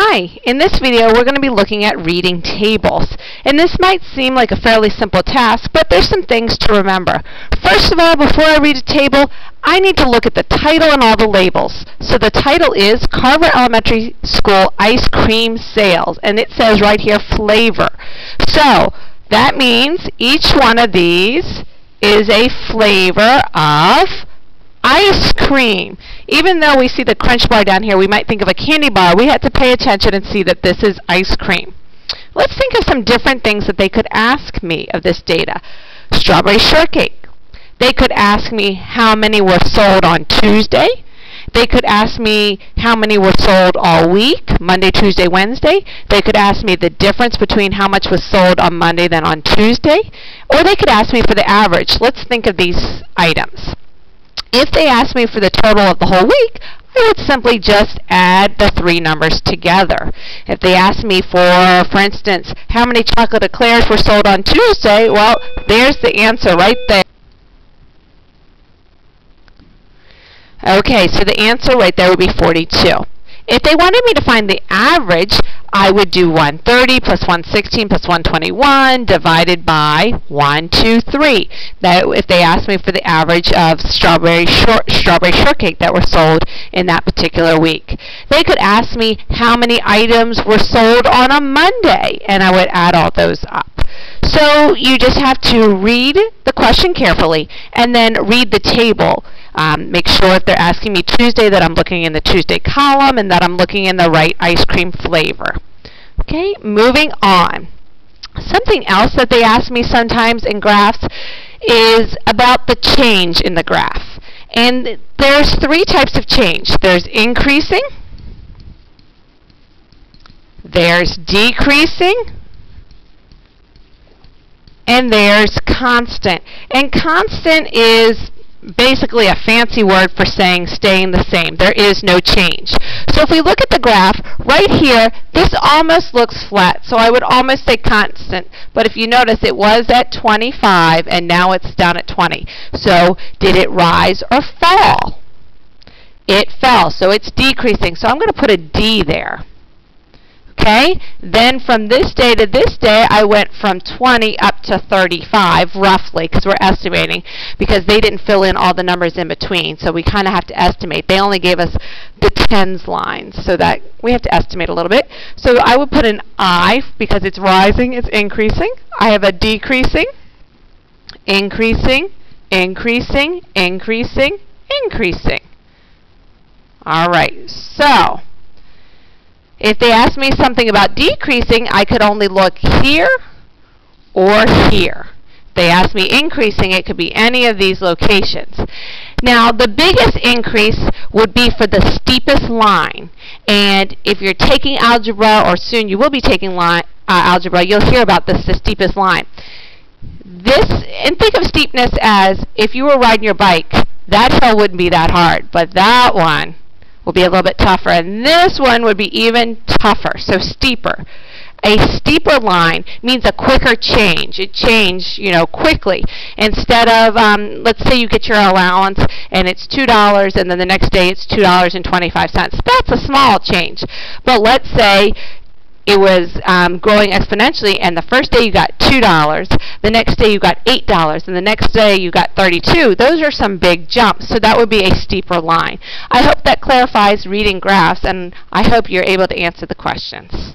Hi, in this video we're going to be looking at reading tables. And this might seem like a fairly simple task, but there's some things to remember. First of all, before I read a table, I need to look at the title and all the labels. So the title is Carver Elementary School Ice Cream Sales, and it says right here flavor. So that means each one of these is a flavor of ice cream. Even though we see the crunch bar down here, we might think of a candy bar. We have to pay attention and see that this is ice cream. Let's think of some different things that they could ask me of this data. Strawberry shortcake. They could ask me how many were sold on Tuesday. They could ask me how many were sold all week, Monday, Tuesday, Wednesday. They could ask me the difference between how much was sold on Monday than on Tuesday. Or they could ask me for the average. Let's think of these items. If they asked me for the total of the whole week, I would simply just add the three numbers together. If they asked me for instance, how many chocolate eclairs were sold on Tuesday, well, there's the answer right there. Okay, so the answer right there would be 42. If they wanted me to find the average, I would do 130 plus 116 plus 121 divided by 123. That if they asked me for the average of strawberry shortcake that were sold in that particular week. They could ask me how many items were sold on a Monday, and I would add all those up. So you just have to read the question carefully and then read the table. Make sure if they're asking me Tuesday that I'm looking in the Tuesday column and that I'm looking in the right ice cream flavor. Okay, moving on. Something else that they ask me sometimes in graphs is about the change in the graph. And there's three types of change. There's increasing, there's decreasing, and there's constant. And constant is basically a fancy word for saying staying the same. There is no change. So if we look at the graph, right here, this almost looks flat. So I would almost say constant. But if you notice, it was at 25, and now it's down at 20. So did it rise or fall? It fell, so it's decreasing. So I'm going to put a D there. Okay, then from this day to this day, I went from 20 up to 35, roughly, because we're estimating, because they didn't fill in all the numbers in between, so we kind of have to estimate. They only gave us the tens lines, so that we have to estimate a little bit. So I would put an I, because it's rising, it's increasing. I have a decreasing, increasing, increasing, increasing, increasing. All right, so if they ask me something about decreasing, I could only look here or here. If they ask me increasing, it could be any of these locations. Now, the biggest increase would be for the steepest line. And if you're taking algebra, or soon you will be taking algebra, you'll hear about this, the steepest line. And think of steepness as if you were riding your bike, that hill wouldn't be that hard, but that one will be a little bit tougher, and this one would be even tougher, so steeper. A steeper line means a quicker change. It changed, quickly. Instead of, let's say you get your allowance and it's $2, and then the next day it's $2.25. That's a small change. But let's say it was growing exponentially, and the first day you got $2, the next day you got $8, and the next day you got $32. Those are some big jumps, so that would be a steeper line. I hope that clarifies reading graphs, and I hope you're able to answer the questions.